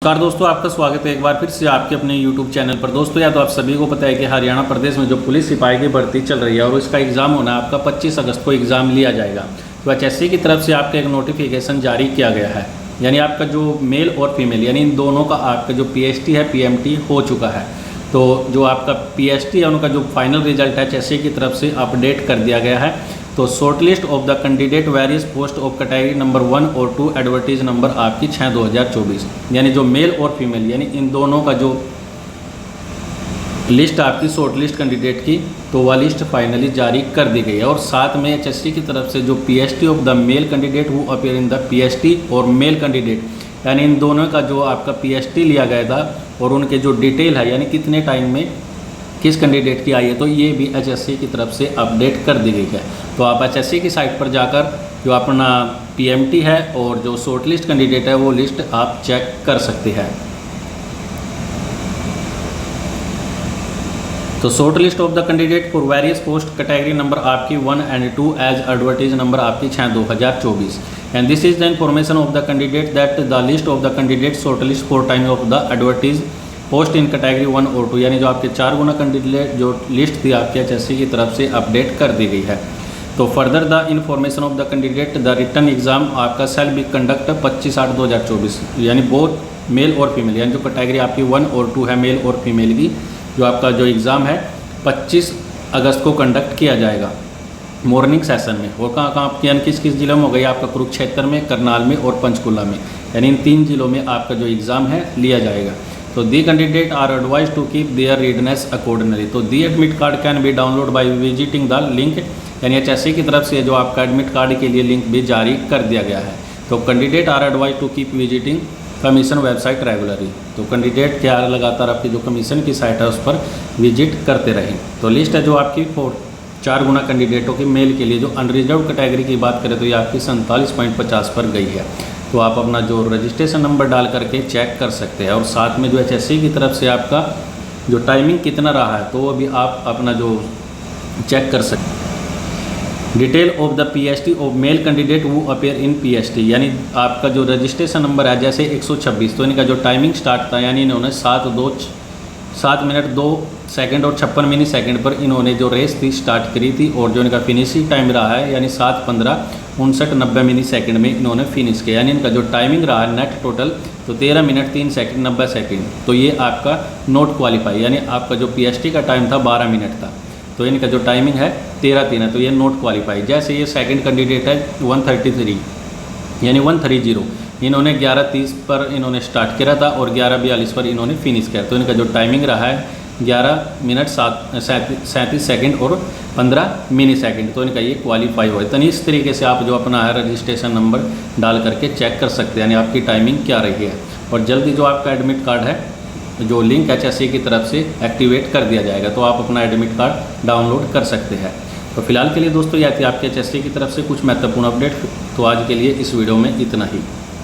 नमस्कार दोस्तों, आपका स्वागत है एक बार फिर से आपके अपने YouTube चैनल पर। दोस्तों, या तो आप सभी को पता है कि हरियाणा प्रदेश में जो पुलिस सिपाही की भर्ती चल रही है और इसका एग्ज़ाम होना है, आपका 25 अगस्त को एग्ज़ाम लिया जाएगा। तो HSC की तरफ से आपका एक नोटिफिकेशन जारी किया गया है, यानी आपका जो मेल और फीमेल यानी इन दोनों का आपका जो PST है PMT हो चुका है। तो जो आपका PST है उनका जो फाइनल रिजल्ट है HSC की तरफ से अपडेट कर दिया गया है। तो short list of the candidate various post of category number 1 और 2 एडवर्टीज नंबर आपकी 6/2024, यानी जो मेल और फीमेल यानी इन दोनों का जो लिस्ट आपकी शॉर्ट लिस्ट कैंडिडेट की, तो वह लिस्ट फाइनली जारी कर दी गई है। और साथ में HSC की तरफ से जो PST of the male candidate वो अपीयर इन द PST और मेल कैंडिडेट, यानी इन दोनों का जो आपका PST लिया गया था और उनके जो डिटेल है यानी कितने टाइम में किस कैंडिडेट की आई है, तो ये भी HSC की तरफ से अपडेट कर दी गई है। तो आप HSC की साइट पर जाकर जो अपना PMT है और जो शॉर्ट लिस्ट कैंडिडेट है वो लिस्ट आप चेक कर सकते हैं। तो short list of the candidate for various post category number आपकी 1 and 2 एज एडवर्टीज नंबर आपकी 6/2024 and this is the information of the candidate that the list of the candidate short list for time of the advertise post in category 1 और 2, यानी जो आपके 4 गुना candidate जो list थी आपके HSC की तरफ से अपडेट कर दी गई है। तो further the information of the candidate the return exam आपका सेल बी कंडक्ट 25/8/2024, यानी बोथ मेल और फीमेल, यानी जो कैटेगरी आपकी 1 और 2 है मेल और फीमेल की, जो आपका जो एग्ज़ाम है 25 अगस्त को कंडक्ट किया जाएगा मॉर्निंग सेशन में। और कहाँ आपके यानी किस किस जिलों में हो गई, आपका कुरुक्षेत्र में, करनाल में और पंचकुला में, यानी इन 3 जिलों में आपका जो एग्ज़ाम है लिया जाएगा। तो the candidate are advise to keep their readiness accordingly. तो the admit card can be download by visiting the link, यानी HSC की तरफ से जो आपका एडमिट कार्ड के लिए लिंक भी जारी कर दिया गया है। तो candidate are advise to keep visiting commission website regularly. तो कैंडिडेट क्या लगातार आपकी जो कमीशन की साइट है उस पर विजिट करते रहें। तो लिस्ट है जो आपकी 4 गुना कैंडिडेटों के मेल के लिए, जो अनरिजर्व कैटेगरी की बात करें तो ये आपकी 47.50 पर गई है। तो आप अपना जो रजिस्ट्रेशन नंबर डाल करके चेक कर सकते हैं। और साथ में जो HSC की तरफ से आपका जो टाइमिंग कितना रहा है तो वो भी आप अपना जो चेक कर सकते हैं। Detail of the PST of male candidate वो अपीयर इन PST, यानी आपका जो रजिस्ट्रेशन नंबर है जैसे 126, तो इनका जो टाइमिंग स्टार्ट था यानी इन्होंने 7 मिनट 2 सेकंड और 56 मिली सेकंड पर इन्होंने जो रेस थी स्टार्ट करी थी, और जो इनका फिनिशिंग टाइम रहा है यानी 7:15:59 मिली सेकंड में इन्होंने फिनिश किया, यानी इनका जो टाइमिंग रहा है नेट टोटल तो 13 मिनट 3 सेकंड 90 सेकंड। तो ये आपका नॉट क्वालिफाई, यानी आपका जो PST का टाइम था 12 मिनट था, तो इनका जो टाइमिंग है 13:03 है, तो ये नॉट क्वालिफाई। जैसे ये सेकंड कैंडिडेट है 133 यानी 130, इन्होंने 11:30 पर इन्होंने स्टार्ट किया था और 11:42 पर इन्होंने फिनिश किया, तो इनका जो टाइमिंग रहा है 11 मिनट 37 सेकंड और 15 मिली सेकंड, तो इनका ये क्वालिफाई हुआ है। तो इस तरीके से आप जो अपना है रजिस्ट्रेशन नंबर डाल करके चेक कर सकते हैं, यानी आपकी टाइमिंग क्या रही है। और जल्दी जो आपका एडमिट कार्ड है जो लिंक HSC की तरफ से एक्टिवेट कर दिया जाएगा, तो आप अपना एडमिट कार्ड डाउनलोड कर सकते हैं। तो फिलहाल के लिए दोस्तों यह थी आपके HSC की तरफ से कुछ महत्वपूर्ण अपडेट। तो आज के लिए इस वीडियो में इतना ही।